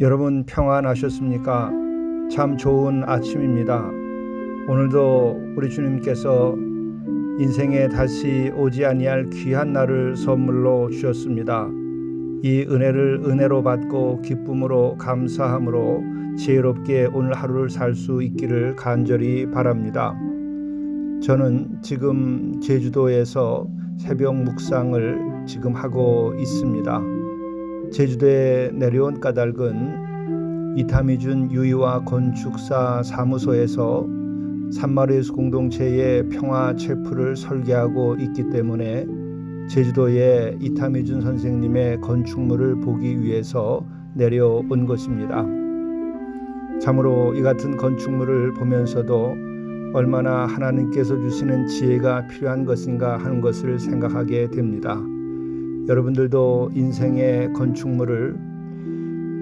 여러분 평안하셨습니까? 참 좋은 아침입니다. 오늘도 우리 주님께서 인생에 다시 오지 아니할 귀한 날을 선물로 주셨습니다. 이 은혜를 은혜로 받고 기쁨으로 감사함으로 지혜롭게 오늘 하루를 살 수 있기를 간절히 바랍니다. 저는 지금 제주도에서 새벽 묵상을 지금 하고 있습니다. 제주도에 내려온 까닭은 이타미준 유희와 건축사 사무소에서 산마리스 공동체의 평화 체프를 설계하고 있기 때문에 제주도에 이타미준 선생님의 건축물을 보기 위해서 내려온 것입니다. 참으로 이 같은 건축물을 보면서도 얼마나 하나님께서 주시는 지혜가 필요한 것인가 하는 것을 생각하게 됩니다. 여러분들도 인생의 건축물을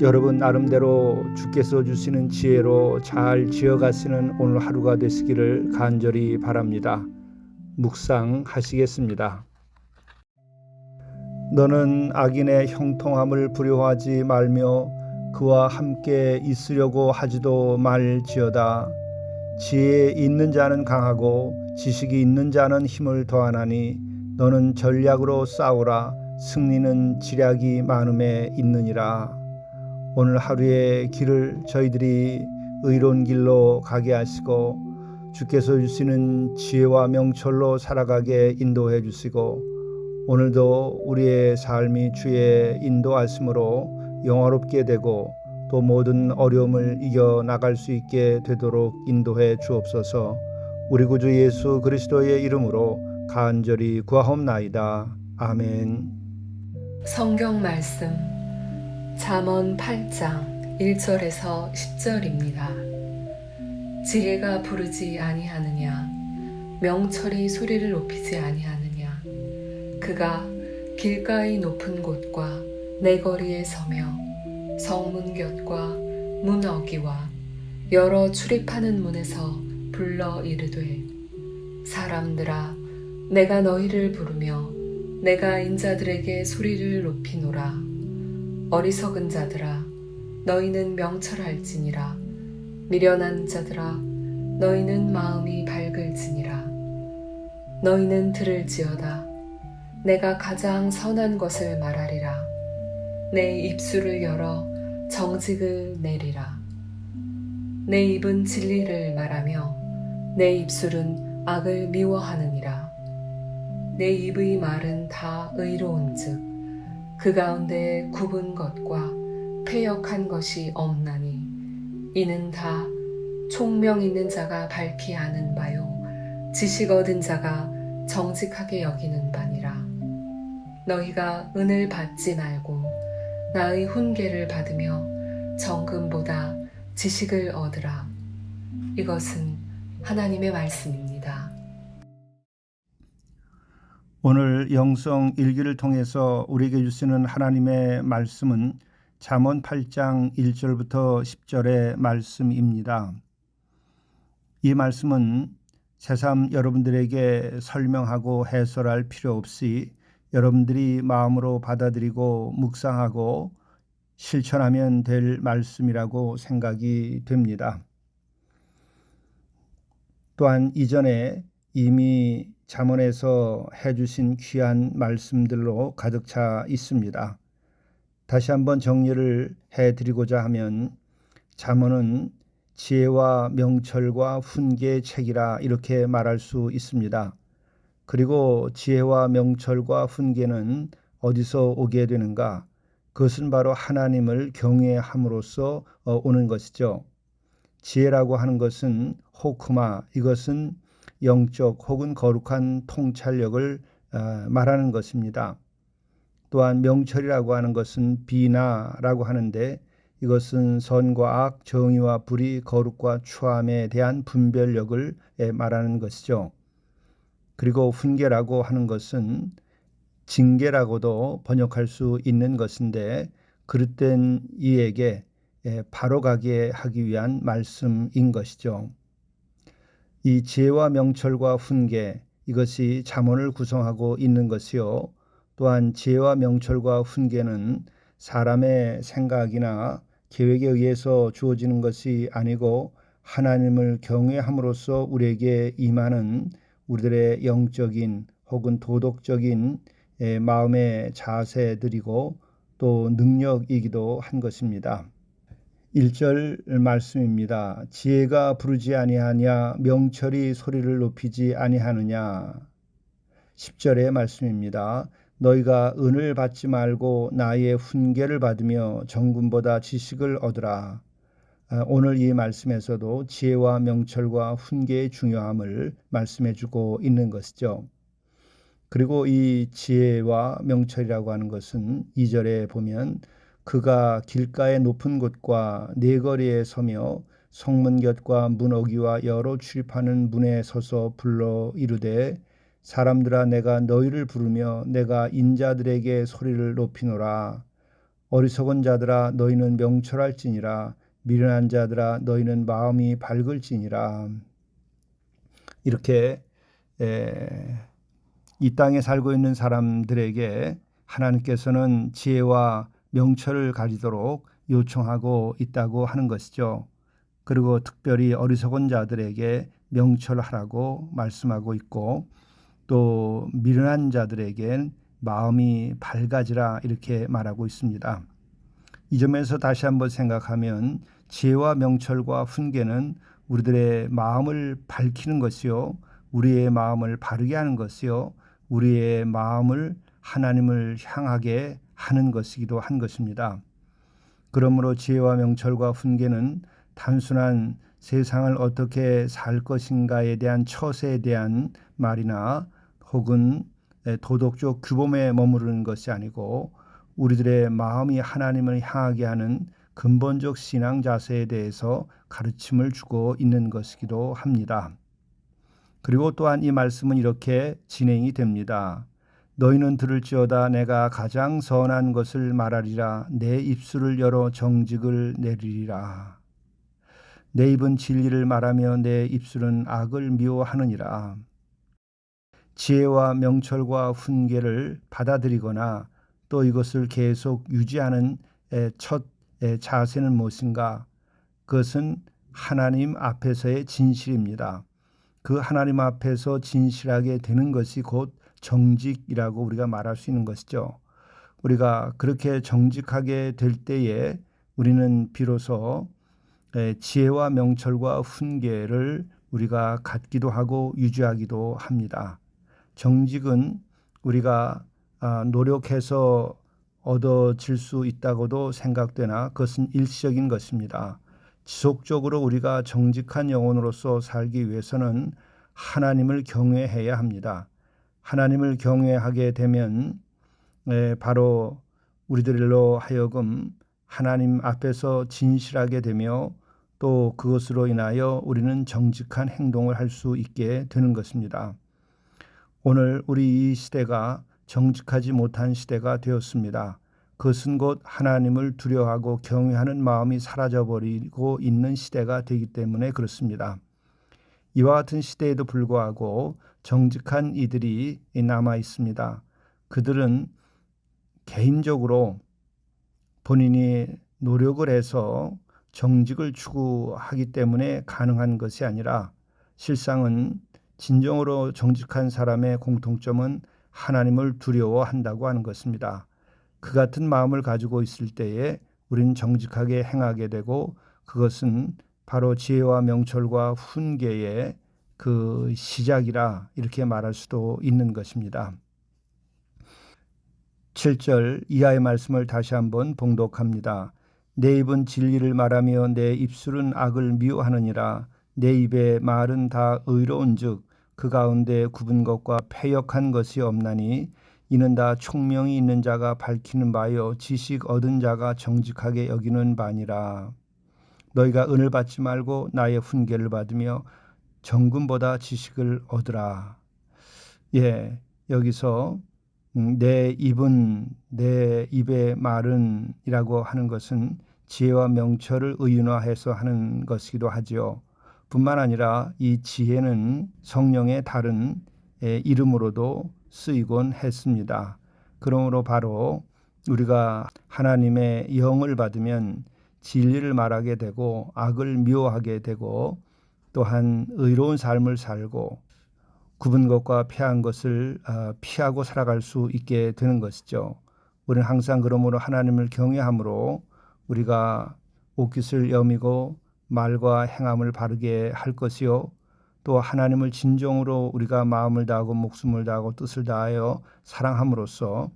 여러분 나름대로 주께서 주시는 지혜로 잘 지어가시는 오늘 하루가 되시기를 간절히 바랍니다. 묵상하시겠습니다. 너는 악인의 형통함을 두려워하지 말며 그와 함께 있으려고 하지도 말지어다. 지혜 있는 자는 강하고 지식이 있는 자는 힘을 더하나니 너는 전략으로 싸우라. 승리는 지략이 많음에 있느니라. 오늘 하루의 길을 저희들이 의로운 길로 가게 하시고 주께서 주시는 지혜와 명철로 살아가게 인도해 주시고 오늘도 우리의 삶이 주의 인도하심으로 영화롭게 되고 또 모든 어려움을 이겨나갈 수 있게 되도록 인도해 주옵소서. 우리 구주 예수 그리스도의 이름으로 간절히 구하옵나이다. 아멘. 성경 말씀 잠언 8장 1절에서 10절입니다. 지혜가 부르지 아니하느냐? 명철이 소리를 높이지 아니하느냐? 그가 길가의 높은 곳과 내거리에 서며 성문 곁과 문 어기와 여러 출입하는 문에서 불러 이르되 사람들아 내가 너희를 부르며 내가 인자들에게 소리를 높이노라. 어리석은 자들아 너희는 명철할지니라. 미련한 자들아 너희는 마음이 밝을지니라. 너희는 들을지어다. 내가 가장 선한 것을 말하리라. 내 입술을 열어 정직을 내리라. 내 입은 진리를 말하며 내 입술은 악을 미워하느니라. 내 입의 말은 다 의로운즉 그 가운데 굽은 것과 패역한 것이 없나니 이는 다 총명 있는 자가 밝히 아는 바요 지식 얻은 자가 정직하게 여기는 바니라. 너희가 은을 받지 말고 나의 훈계를 받으며 정금보다 지식을 얻으라. 이것은 하나님의 말씀입니다. 오늘 영성 일기를 통해서 우리에게 주시는 하나님의 말씀은 잠언 8장 1절부터 10절의 말씀입니다. 이 말씀은 새삼 여러분들에게 설명하고 해설할 필요 없이 여러분들이 마음으로 받아들이고 묵상하고 실천하면 될 말씀이라고 생각이 됩니다. 또한 이전에 이미 잠언에서 해주신 귀한 말씀들로 가득 차 있습니다. 다시 한번 정리를 해드리고자 하면 잠언은 지혜와 명철과 훈계의 책이라 이렇게 말할 수 있습니다. 그리고 지혜와 명철과 훈계는 어디서 오게 되는가? 그것은 바로 하나님을 경외함으로써 오는 것이죠. 지혜라고 하는 것은 호크마, 이것은 영적 혹은 거룩한 통찰력을 말하는 것입니다. 또한 명철이라고 하는 것은 비나라고 하는데 이것은 선과 악, 정의와 불의, 거룩과 추함에 대한 분별력을 말하는 것이죠. 그리고 훈계라고 하는 것은 징계라고도 번역할 수 있는 것인데 그릇된 이에게 바로 가게 하기 위한 말씀인 것이죠. 이 지혜와 명철과 훈계 이것이 잠언을 구성하고 있는 것이요. 또한 지혜와 명철과 훈계는 사람의 생각이나 계획에 의해서 주어지는 것이 아니고 하나님을 경외함으로써 우리에게 임하는 우리들의 영적인 혹은 도덕적인 마음의 자세들이고 또 능력이기도 한 것입니다. 1절 말씀입니다. 지혜가 부르지 아니하냐 명철이 소리를 높이지 아니하느냐. 10절의 말씀입니다. 너희가 은을 받지 말고 나의 훈계를 받으며 정금보다 지식을 얻으라. 오늘 이 말씀에서도 지혜와 명철과 훈계의 중요함을 말씀해 주고 있는 것이죠. 그리고 이 지혜와 명철이라고 하는 것은 2절에 보면 그가 길가의 높은 곳과 네거리에 서며 성문 곁과 문 어귀와 여러 출입하는 문에 서서 불러 이르되 사람들아 내가 너희를 부르며 내가 인자들에게 소리를 높이노라. 어리석은 자들아 너희는 명철할지니라. 미련한 자들아 너희는 마음이 밝을지니라. 이렇게 이 땅에 살고 있는 사람들에게 하나님께서는 지혜와 명철을 가지도록 요청하고 있다고 하는 것이죠. 그리고 특별히 어리석은 자들에게 명철하라고 말씀하고 있고 또 미련한 자들에겐 마음이 밝아지라 이렇게 말하고 있습니다. 이 점에서 다시 한번 생각하면 지혜와 명철과 훈계는 우리들의 마음을 밝히는 것이요. 우리의 마음을 바르게 하는 것이요. 우리의 마음을 하나님을 향하게 하는 것이기도 한 것입니다. 그러므로 지혜와 명철과 훈계는 단순한 세상을 어떻게 살 것인가에 대한 처세에 대한 말이나 혹은 도덕적 규범에 머무르는 것이 아니고 우리들의 마음이 하나님을 향하게 하는 근본적 신앙 자세에 대해서 가르침을 주고 있는 것이기도 합니다. 그리고 또한 이 말씀은 이렇게 진행이 됩니다. 너희는 들을지어다 내가 가장 선한 것을 말하리라. 내 입술을 열어 정직을 내리리라. 내 입은 진리를 말하며 내 입술은 악을 미워하느니라. 지혜와 명철과 훈계를 받아들이거나 또 이것을 계속 유지하는 첫 자세는 무엇인가? 그것은 하나님 앞에서의 진실입니다. 그 하나님 앞에서 진실하게 되는 것이 곧 정직이라고 우리가 말할 수 있는 것이죠. 우리가 그렇게 정직하게 될 때에 우리는 비로소 지혜와 명철과 훈계를 우리가 갖기도 하고 유지하기도 합니다. 정직은 우리가 노력해서 얻어질 수 있다고도 생각되나 그것은 일시적인 것입니다. 지속적으로 우리가 정직한 영혼으로서 살기 위해서는 하나님을 경외해야 합니다. 하나님을 경외하게 되면 바로 우리들로 하여금 하나님 앞에서 진실하게 되며 또 그것으로 인하여 우리는 정직한 행동을 할 수 있게 되는 것입니다. 오늘 우리 이 시대가 정직하지 못한 시대가 되었습니다. 그것은 곧 하나님을 두려워하고 경외하는 마음이 사라져버리고 있는 시대가 되기 때문에 그렇습니다. 이와 같은 시대에도 불구하고 정직한 이들이 남아 있습니다. 그들은 개인적으로 본인이 노력을 해서 정직을 추구하기 때문에 가능한 것이 아니라 실상은 진정으로 정직한 사람의 공통점은 하나님을 두려워한다고 하는 것입니다. 그 같은 마음을 가지고 있을 때에 우리는 정직하게 행하게 되고 그것은 바로 지혜와 명철과 훈계의 그 시작이라 이렇게 말할 수도 있는 것입니다. 7절 이하의 말씀을 다시 한번 봉독합니다. 내 입은 진리를 말하며 내 입술은 악을 미워하느니라. 내 입의 말은 다 의로운즉 그 가운데 굽은 것과 패역한 것이 없나니 이는 다 총명이 있는 자가 밝히는 바요 지식 얻은 자가 정직하게 여기는 바니라. 너희가 은을 받지 말고 나의 훈계를 받으며 정금보다 지식을 얻으라. 예, 여기서 내 입은 내 입의 말은 이라고 하는 것은 지혜와 명철을 의인화해서 하는 것이기도 하지요. 뿐만 아니라 이 지혜는 성령의 다른 이름으로도 쓰이곤 했습니다. 그러므로 바로 우리가 하나님의 영을 받으면 진리를 말하게 되고 악을 미워하게 되고 또한 의로운 삶을 살고 굽은 것과 패한 것을 피하고 살아갈 수 있게 되는 것이죠. 우리는 항상 그러므로 하나님을 경외함으로 우리가 옷깃을 여미고 말과 행함을 바르게 할 것이요 또 하나님을 진정으로 우리가 마음을 다하고 목숨을 다하고 뜻을 다하여 사랑함으로써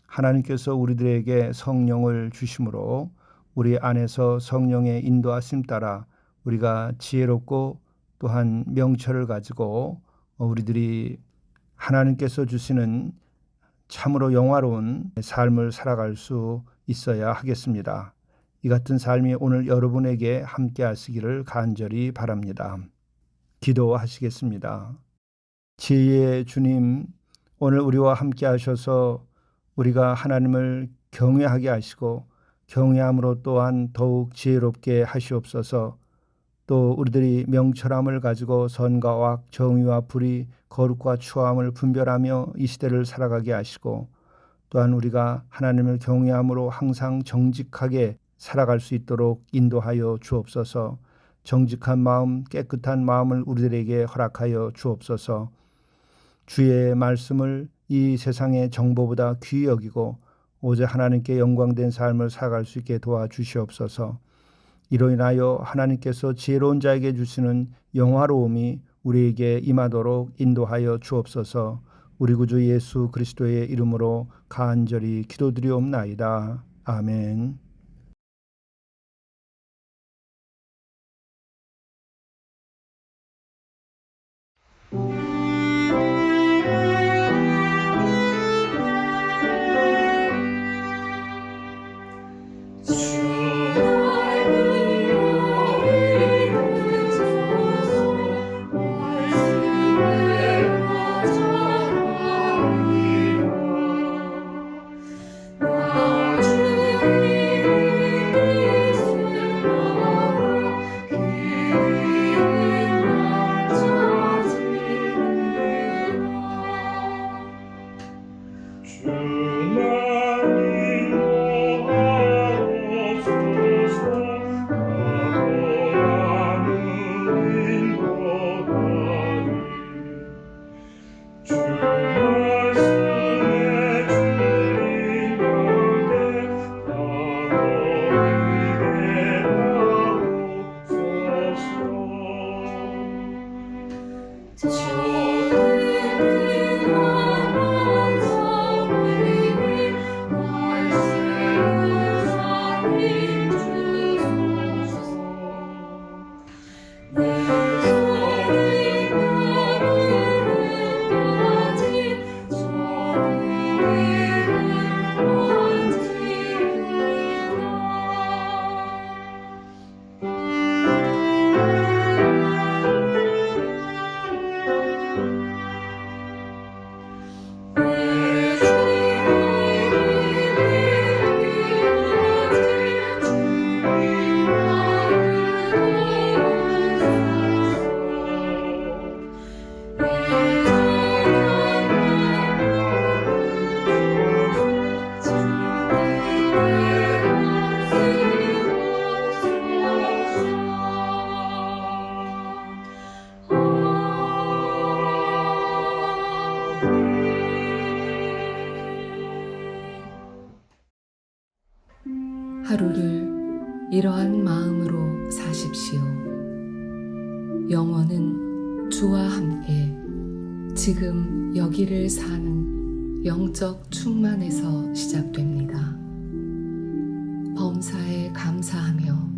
하나님께서 우리들에게 성령을 주심으로 우리 안에서 성령의 인도하심 따라 우리가 지혜롭고 또한 명철을 가지고 우리들이 하나님께서 주시는 참으로 영화로운 삶을 살아갈 수 있어야 하겠습니다. 이 같은 삶이 오늘 여러분에게 함께 하시기를 간절히 바랍니다. 기도하시겠습니다. 지혜의 주님, 오늘 우리와 함께 하셔서 우리가 하나님을 경외하게 하시고 경외함으로 또한 더욱 지혜롭게 하시옵소서. 또 우리들이 명철함을 가지고 선과 악, 정의와 불의, 거룩과 추함을 분별하며 이 시대를 살아가게 하시고 또한 우리가 하나님을 경외함으로 항상 정직하게 살아갈 수 있도록 인도하여 주옵소서. 정직한 마음, 깨끗한 마음을 우리들에게 허락하여 주옵소서. 주의 말씀을 이 세상의 정보보다 귀히 여기고 오직 하나님께 영광된 삶을 살아갈 수 있게 도와주시옵소서. 이로 인하여 하나님께서 지혜로운 자에게 주시는 영화로움이 우리에게 임하도록 인도하여 주옵소서. 우리 구주 예수 그리스도의 이름으로 간절히 기도드리옵나이다. 아멘. 하루를 이러한 마음으로 사십시오. 영혼은 주와 함께 지금 여기를 사는 영적 충만에서 시작됩니다. 범사에 감사하며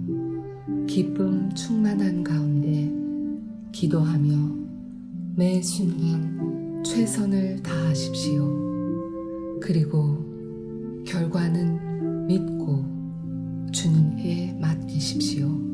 기쁨 충만한 가운데 기도하며 매 순간 최선을 다하십시오. 그리고 결과는 믿고 주님께 맡기십시오.